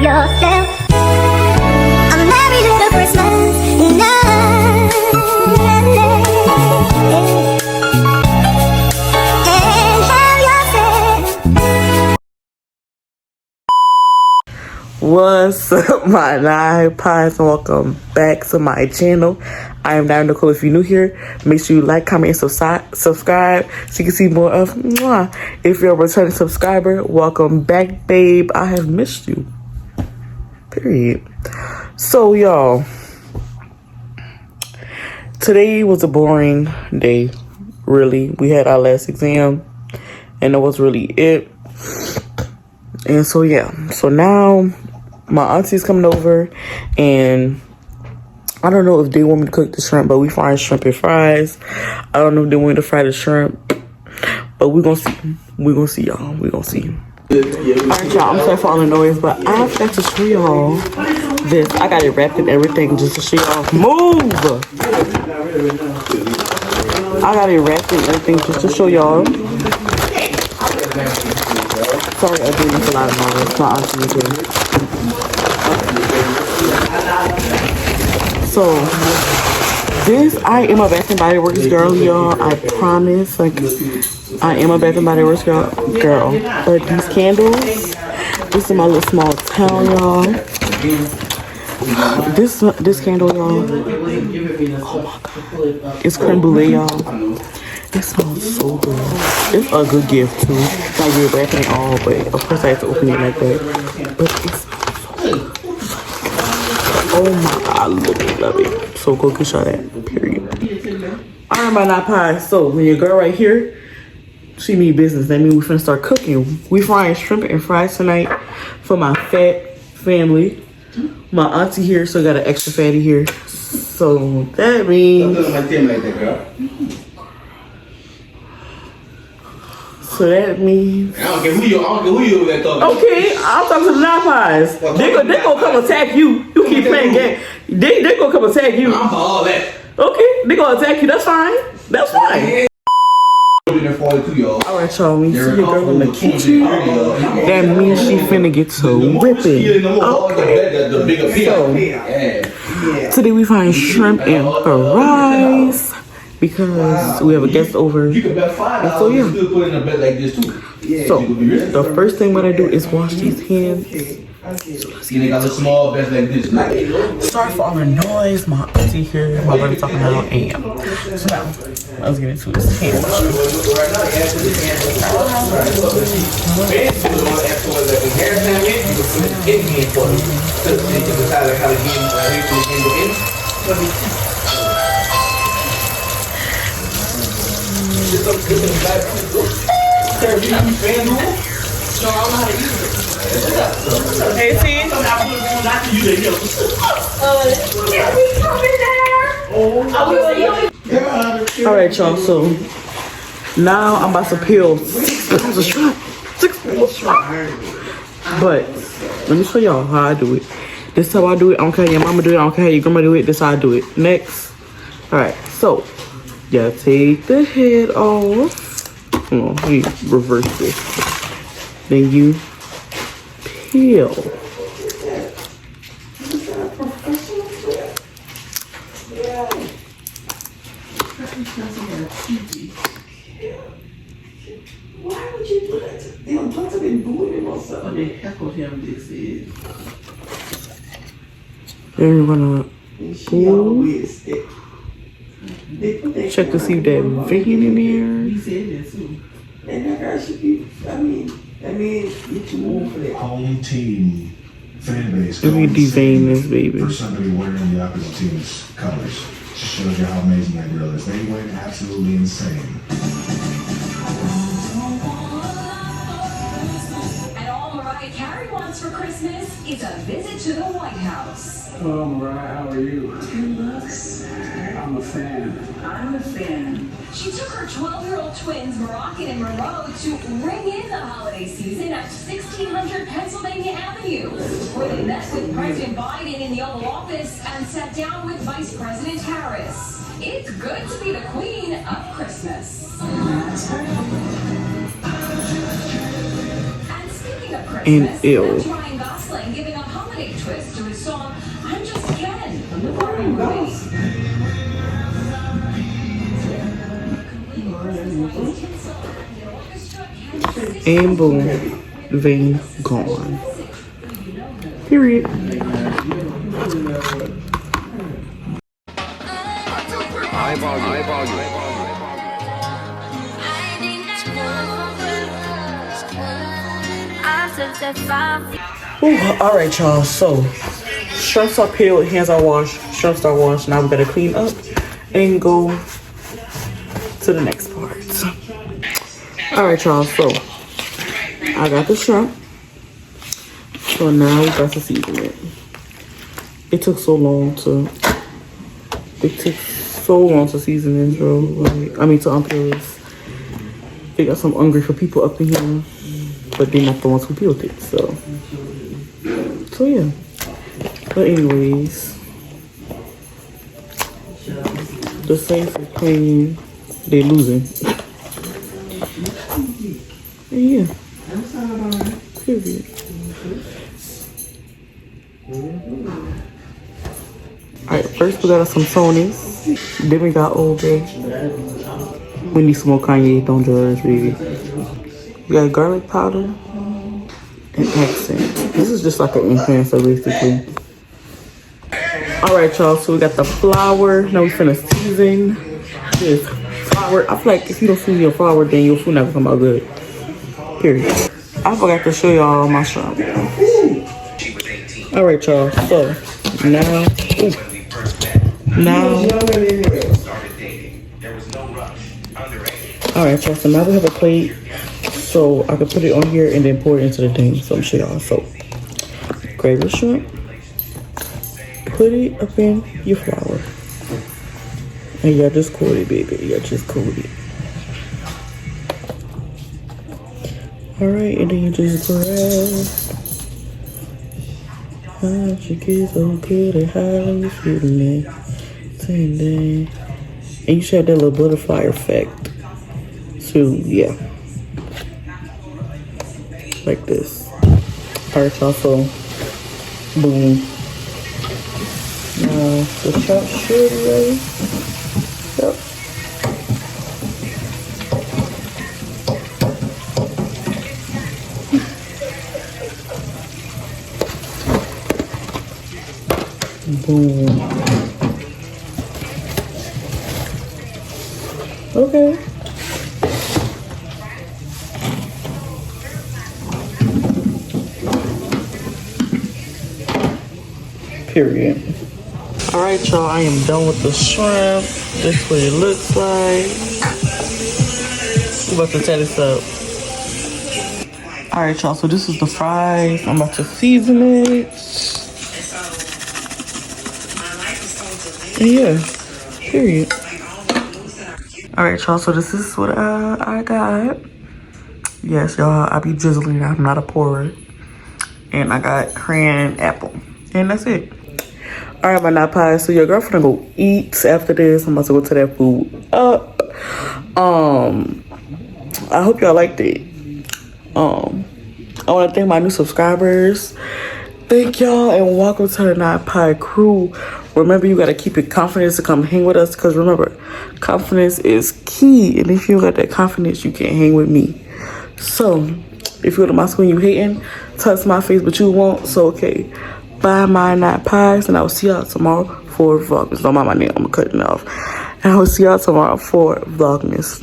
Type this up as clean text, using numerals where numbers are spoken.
yourself. A merry little Christmas night. And have yourself. What's up, my live pies, and welcome back to my channel. I am Diamond Nicole. If you're new here, make sure you like, comment, and subscribe so you can see more of mwah. If you're a returning subscriber, welcome back, babe. I have missed you. Period. So, y'all, today was a boring day, really. We had our last exam, and that was really it. And so, yeah. So now, my auntie's coming over, and I don't know if they want me to cook the shrimp, but we frying shrimp and fries. I don't know if they want me to fry the shrimp, but we're gonna see. We're gonna see, y'all. We're gonna see. Alright, y'all, I'm sorry for all the noise, but I forgot to show y'all this. I got it wrapped and everything just to show y'all. Move! I got it wrapped and everything just to show y'all. Sorry, I do make a lot of noise. My auntie too. So, this, I am a Bath and Body Works girl, y'all. I promise. Like, I am a Bath and Body Works girl. But these candles, this is my little small town, y'all. This candle, y'all. Oh my god. It's creme brulee, y'all. It smells so good. It's a good gift, too. Like, you're wrapping it all, but of course I have to open it like that. But it smells so good. Oh my god, I love it. So go get y'all that, period. Alright, my not pie. So when your girl right here, she mean business. That means we finna start cooking. We frying shrimp and fries tonight for my fat family. My auntie here, so got an extra fatty here. So that means. So that means. I don't care who you over there talking. Okay, I'm talking to the nine pies. They gonna come attack you. You keep playing game. They gonna come attack you. I'm for all that. Okay, they gonna attack you. That's fine. That's fine. Alright, y'all, we see your girl in the kitchen. That means she finna get to whipping. Okay. So, today we find shrimp and fries because we have a guest over. And so, yeah. So, the first thing what I do is wash these hands. So let's get into it. Sorry for all the noise. My auntie here, my brother talking about AM. So now, let's get into this hand washing. Hey, T. Alright, y'all, so now I'm about to peel 6 pounds of shrimp. 6 pounds of shrimp. But let me show y'all how I do it. This is how I do it. I don't care how your mama do it. I don't care how your grandma do it. This is how I do it. Next. Alright, so yeah, take the head off. Hold on, let me reverse this. Then you peel. Why would you do that? They don't talk to me booing or something. They heckled him, this is. Then we're gonna check to see if that vein in there. He said that too. And that guy should be, I mean, get you more for that. Home team fan base. Let me devein this baby. For somebody wearing the opposite team's colors. Just shows you how amazing that girl is. They went absolutely insane. And all Mariah Carey wants for Christmas is a visit to the White House. Hello, Mariah, how are you? Good looks. I'm a fan. I'm a fan. She took her 12-year-old twins, Moroccan and Monroe, to ring in the holiday season at 1600 Pennsylvania Avenue, where they met with President Biden in the Oval Office and sat down with Vice President Harris. It's good to be the queen of Christmas. And speaking of Christmas, And ill. Ryan Gosling giving adding a holiday twist to his song, I'm Just Ken, the Barbie movie. And boom, vein gone. Period. Ooh, all right, y'all. So, shrimps are peeled, hands are washed, shrimps are washed. Now we gotta clean up and go to the next part. All right, y'all. So, I got the shrimp. So now we got to season it. It took so long to season this, bro. Like, I mean, to unpeel this. They got some hungry for people up in here, but they're not the ones who peeled it. So yeah. But anyways, the Saints are playing. They losing. And yeah. Period. Alright, first we got some Sonys. Then we got Old Bay. We need some more Kanye, don't judge, baby. We got garlic powder and accent. This is just like an influencer, basically. Alright, y'all, so we got the flour. Now we finna season this flour. I feel like if you don't season your flour, then your food not gonna come out good. Period. I forgot to show y'all my shrimp. Alright, y'all, so now alright, y'all, so now we have a plate, so I can put it on here and then pour it into the thing. So I'm gonna show y'all. So grab your shrimp, put it up in your flour, and y'all just coat it, baby. Y'all just coat it. Alright, and then you just grab. How you get so good at how you feeling it. And you should have that little butterfly effect. So yeah. Like this. Alright, y'all, so boom. Now the chop should be ready. Yep. Boom. Okay. Period. Alright, y'all, I am done with the shrimp. This is what it looks like. I'm about to tie this up. Alright, y'all, so this is the fries. I'm about to season it. And yeah, period. Alright, y'all, so this is what I got. Yes, y'all, I be drizzling. I'm not a pourer. And I got crayon apple. And that's it. Alright, my nut pies. So your girlfriend go eat after this. I'm about to go to that food up. I hope y'all liked it. I want to thank my new subscribers. Thank y'all and welcome to the Nut Pie crew. Remember, you gotta keep your confidence to come hang with us, because remember, confidence is key. And if you got that confidence, you can't hang with me. So, if you go to my school and you hating, touch my face, but you won't. So, okay. Bye, my Nut Pies, and I will see y'all tomorrow for Vlogmas. Don't mind my name, I'm cutting it off. And I will see y'all tomorrow for Vlogmas.